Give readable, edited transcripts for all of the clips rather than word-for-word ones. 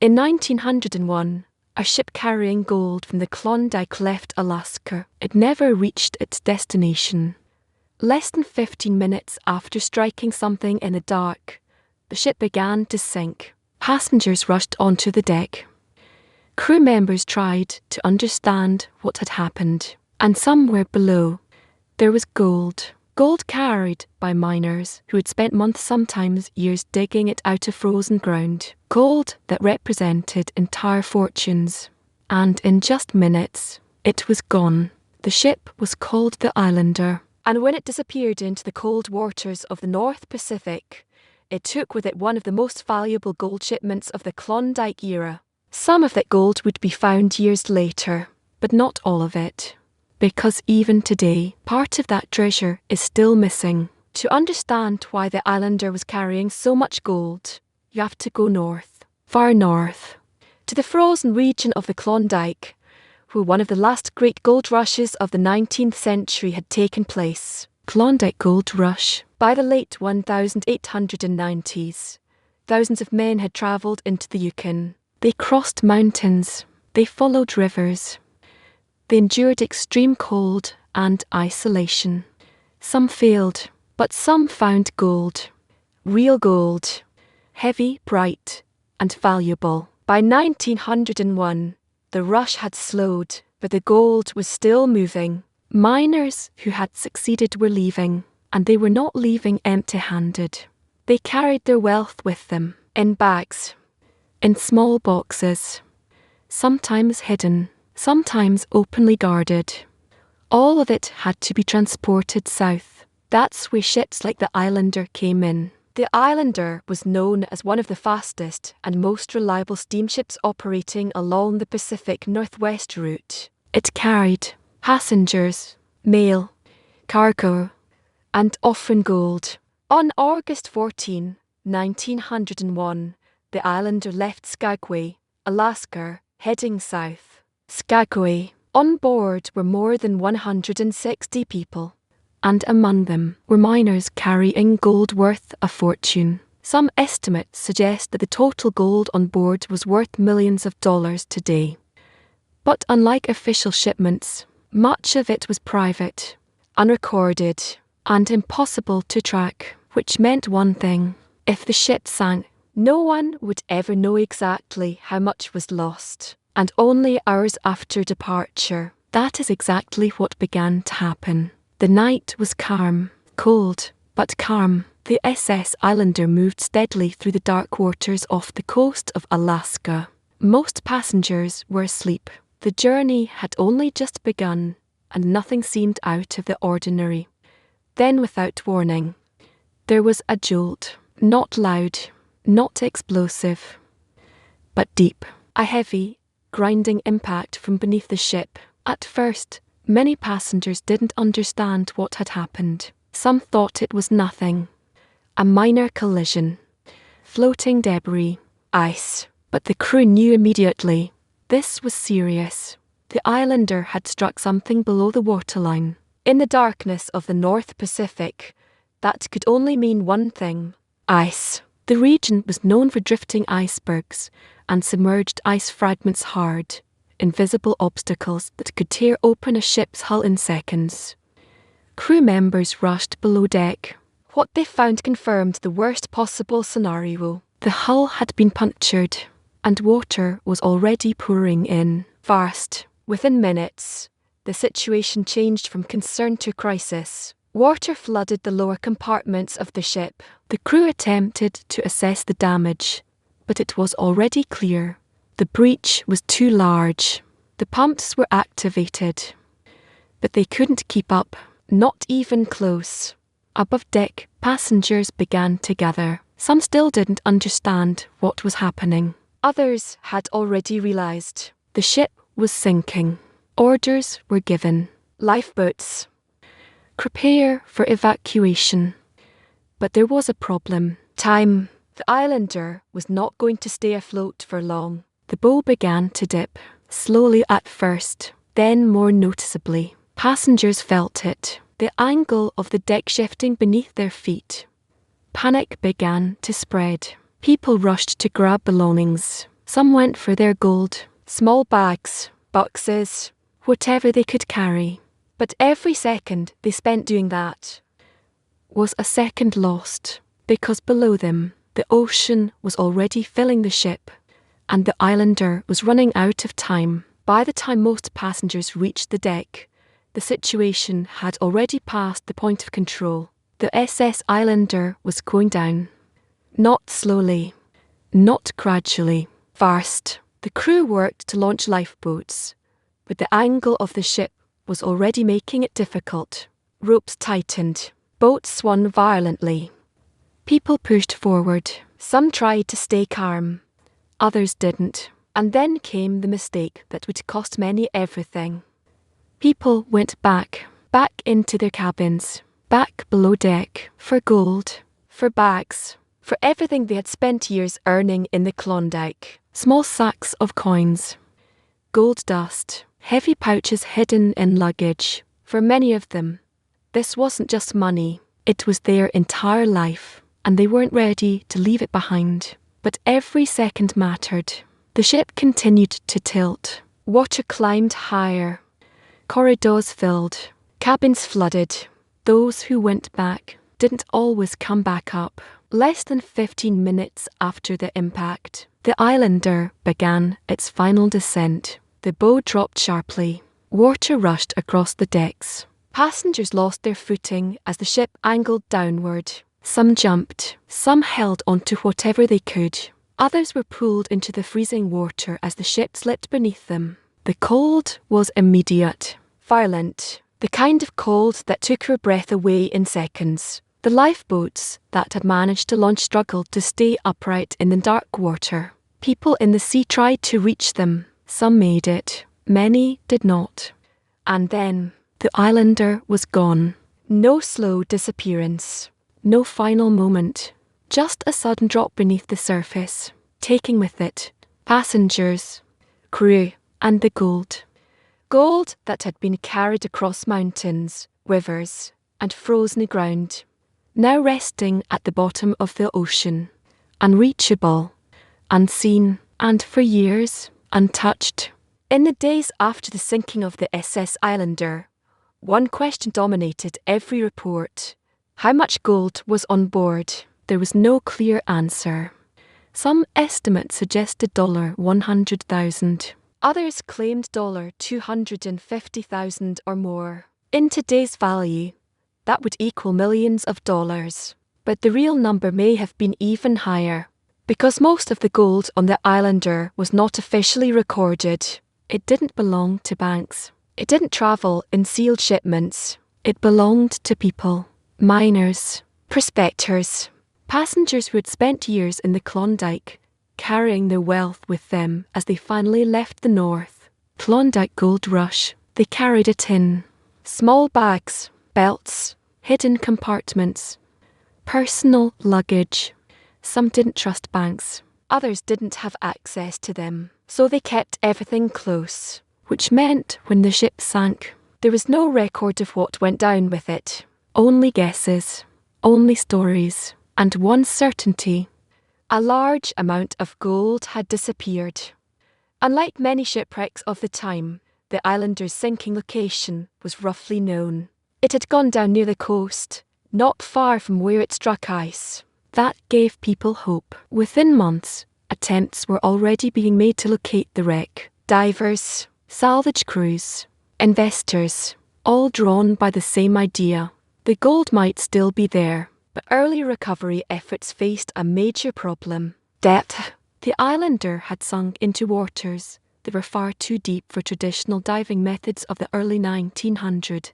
In 1901, a ship carrying gold from the Klondike left Alaska. It never reached its destination. Less than 15 minutes after striking something in the dark, the ship began to sink. Passengers rushed onto the deck. Crew members tried to understand what had happened, and somewhere below, there was gold. Gold carried by miners who had spent months, sometimes years, digging it out of frozen ground. Gold that represented entire fortunes. And in just minutes, it was gone. The ship was called the Islander, and when it disappeared into the cold waters of the North Pacific, it took with it one of the most valuable gold shipments of the Klondike era. Some of that gold would be found years later, but not all of it. Because even today, part of that treasure is still missing. To understand why the Islander was carrying so much gold, you have to go north, far north, to the frozen region of the Klondike, where one of the last great gold rushes of the 19th century had taken place. Klondike Gold Rush. By the late 1890s, thousands of men had travelled into the Yukon. They crossed mountains. They followed rivers. They endured extreme cold and isolation. Some failed, but some found gold. Real gold. Heavy, bright, and valuable. By 1901, the rush had slowed, but the gold was still moving. Miners who had succeeded were leaving, and they were not leaving empty-handed. They carried their wealth with them, in bags, in small boxes, sometimes hidden, sometimes openly guarded. All of it had to be transported south. That's where ships like the Islander came in. The Islander was known as one of the fastest and most reliable steamships operating along the Pacific Northwest route. It carried passengers, mail, cargo, and often gold. On August 14, 1901, the Islander left Skagway, Alaska, heading south. Skagway. On board were more than 160 people, and among them were miners carrying gold worth a fortune. Some estimates suggest that the total gold on board was worth millions of dollars today. But unlike official shipments, much of it was private, unrecorded, and impossible to track, which meant one thing: if the ship sank, no one would ever know exactly how much was lost. And only hours after departure, that is exactly what began to happen. The night was calm, cold, but calm. The SS Islander moved steadily through the dark waters off the coast of Alaska. Most passengers were asleep. The journey had only just begun, and nothing seemed out of the ordinary. Then, without warning, there was a jolt. Not loud, not explosive, but deep. A heavy, grinding impact from beneath the ship. At first, many passengers didn't understand what had happened. Some thought it was nothing. A minor collision. Floating debris. Ice. But the crew knew immediately. This was serious. The Islander had struck something below the waterline. In the darkness of the North Pacific, that could only mean one thing: ice. The region was known for drifting icebergs and submerged ice fragments, hard, invisible obstacles that could tear open a ship's hull in seconds. Crew members rushed below deck. What they found confirmed the worst possible scenario. The hull had been punctured, and water was already pouring in, fast. Within minutes, the situation changed from concern to crisis. Water flooded the lower compartments of the ship. The crew attempted to assess the damage, but it was already clear. The breach was too large. The pumps were activated, but they couldn't keep up, not even close. Above deck, passengers began to gather. Some still didn't understand what was happening. Others had already realized. The ship was sinking. Orders were given. Lifeboats. Prepare for evacuation. But there was a problem. Time. The Islander was not going to stay afloat for long. The bow began to dip, slowly at first, then more noticeably. Passengers felt it, the angle of the deck shifting beneath their feet. Panic began to spread. People rushed to grab belongings. Some went for their gold, small bags, boxes, whatever they could carry. But every second they spent doing that was a second lost, because below them the ocean was already filling the ship, and the islander was running out of time. By the time most passengers reached the deck, the situation had already passed the point of control. The SS Islander was going down. Not slowly, not gradually, fast. The crew worked to launch lifeboats, but the angle of the ship was already making it difficult. Ropes tightened. Boats swung violently. People pushed forward. Some tried to stay calm. Others didn't. And then came the mistake that would cost many everything. People went back into their cabins, back below deck, for gold, for bags, for everything they had spent years earning in the Klondike. Small sacks of coins, gold dust, heavy pouches hidden in luggage. For many of them, this wasn't just money, it was their entire life, and they weren't ready to leave it behind. But every second mattered. The ship continued to tilt. Water climbed higher. Corridors filled. Cabins flooded. Those who went back didn't always come back up. Less than 15 minutes after the impact, the Islander began its final descent. The bow dropped sharply. Water rushed across the decks. Passengers lost their footing as the ship angled downward. Some jumped. Some held onto whatever they could. Others were pulled into the freezing water as the ship slipped beneath them. The cold was immediate, violent, the kind of cold that took your breath away in seconds. The lifeboats that had managed to launch struggled to stay upright in the dark water. People in the sea tried to reach them. Some made it. Many did not. And then the Islander was gone. No slow disappearance. No final moment. Just a sudden drop beneath the surface, taking with it passengers, crew, and the gold. Gold that had been carried across mountains, rivers, and frozen ground, now resting at the bottom of the ocean, unreachable, unseen, and for years untouched. In the days after the sinking of the SS Islander, one question dominated every report. How much gold was on board? There was no clear answer. Some estimates suggested $100,000. Others claimed $250,000 or more. In today's value, that would equal millions of dollars. But the real number may have been even higher. Because most of the gold on the Islander was not officially recorded. It didn't belong to banks. It didn't travel in sealed shipments. It belonged to people, miners, prospectors, passengers who had spent years in the Klondike, carrying their wealth with them as they finally left the north. Klondike Gold Rush. They carried it in. Small bags, belts, hidden compartments, personal luggage. Some didn't trust banks. Others didn't have access to them. So they kept everything close, which meant when the ship sank, there was no record of what went down with it. Only guesses, only stories. And one certainty, a large amount of gold had disappeared. Unlike many shipwrecks of the time, the Islander's sinking location was roughly known. It had gone down near the coast, not far from where it struck ice. That gave people hope. Within months, attempts were already being made to locate the wreck. Divers, salvage crews, investors, all drawn by the same idea. The gold might still be there. But early recovery efforts faced a major problem. Depth. The Islander had sunk into waters that were far too deep for traditional diving methods of the early 1900s.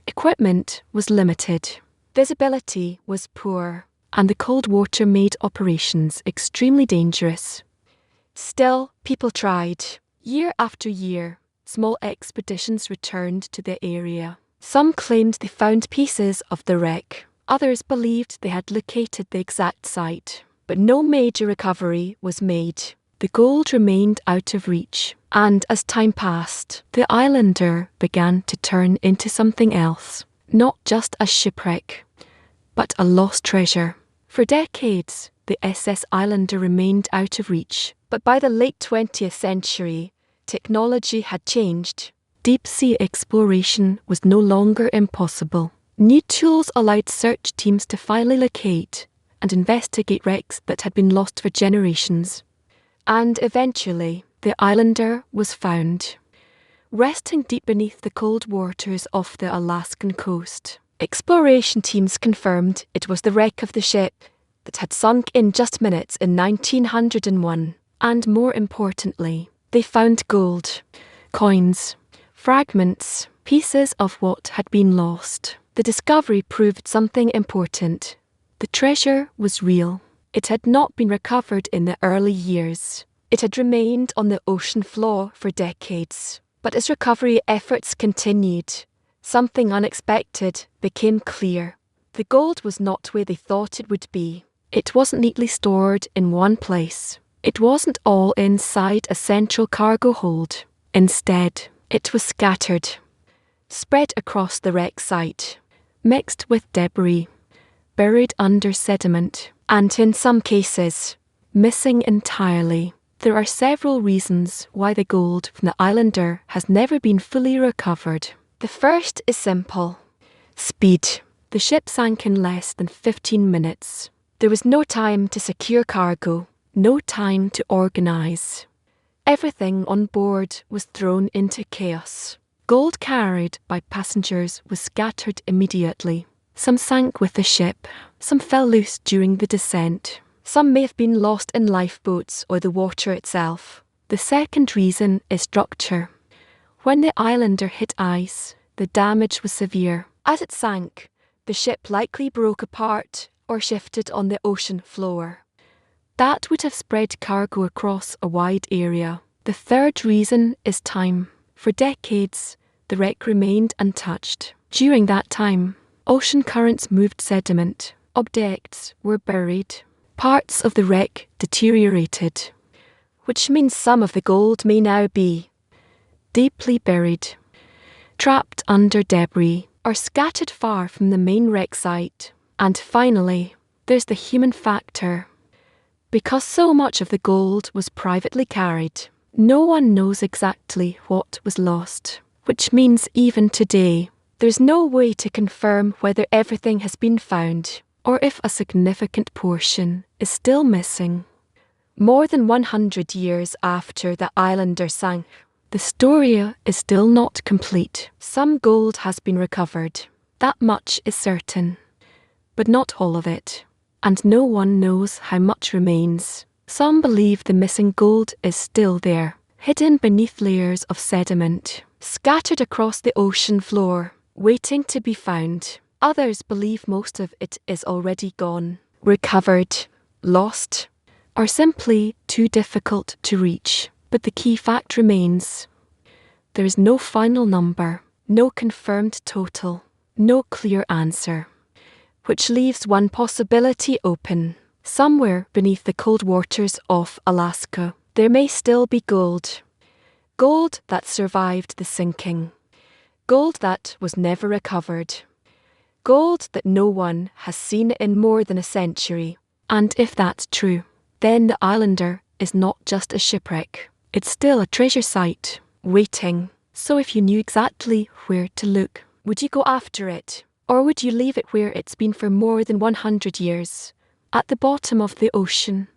Equipment was limited. Visibility was poor, and the cold water made operations extremely dangerous. Still, people tried. Year after year, small expeditions returned to the area. Some claimed they found pieces of the wreck. Others believed they had located the exact site, but no major recovery was made. The gold remained out of reach, and as time passed, the Islander began to turn into something else, not just a shipwreck, but a lost treasure. For decades, the SS Islander remained out of reach, But by the late 20th century, technology had changed. Deep-sea exploration was no longer impossible. New tools allowed search teams to finally locate and investigate wrecks that had been lost for generations. And eventually, the islander was found, resting deep beneath the cold waters off the Alaskan coast. Exploration teams confirmed it was the wreck of the ship that had sunk in just minutes in 1901. And more importantly, they found gold, coins, fragments, pieces of what had been lost. The discovery proved something important. The treasure was real. It had not been recovered in the early years. It had remained on the ocean floor for decades. But as recovery efforts continued, something unexpected became clear. The gold was not where they thought it would be. It wasn't neatly stored in one place. It wasn't all inside a central cargo hold. Instead, it was scattered, spread across the wreck site, mixed with debris, buried under sediment, and in some cases, missing entirely. There are several reasons why the gold from the islander has never been fully recovered. The first is simple: speed. The ship sank in less than 15 minutes. There was no time to secure cargo, no time to organise. Everything on board was thrown into chaos. Gold carried by passengers was scattered immediately. Some sank with the ship, some fell loose during the descent. Some may have been lost in lifeboats or the water itself. The second reason is structure. When the islander hit ice, the damage was severe. As it sank, the ship likely broke apart or shifted on the ocean floor. That would have spread cargo across a wide area. The third reason is time. For decades, the wreck remained untouched. During that time, ocean currents moved sediment. Objects were buried. Parts of the wreck deteriorated, which means some of the gold may now be deeply buried, trapped under debris, or scattered far from the main wreck site. And finally, there's the human factor. Because so much of the gold was privately carried, no one knows exactly what was lost, which means even today, there's no way to confirm whether everything has been found or if a significant portion is still missing. More than 100 years after the islander sank, the story is still not complete. Some gold has been recovered, that much is certain, but not all of it, and no one knows how much remains. Some believe the missing gold is still there, hidden beneath layers of sediment, scattered across the ocean floor, waiting to be found. Others believe most of it is already gone, recovered, lost, or simply too difficult to reach. But the key fact remains: there is no final number, no confirmed total, no clear answer, which leaves one possibility open. Somewhere beneath the cold waters of Alaska, there may still be gold. Gold that survived the sinking. Gold that was never recovered. Gold that no one has seen in more than a century. And if that's true, then the islander is not just a shipwreck. It's still a treasure site, waiting. So if you knew exactly where to look, would you go after it? Or would you leave it where it's been for more than 100 years, at the bottom of the ocean?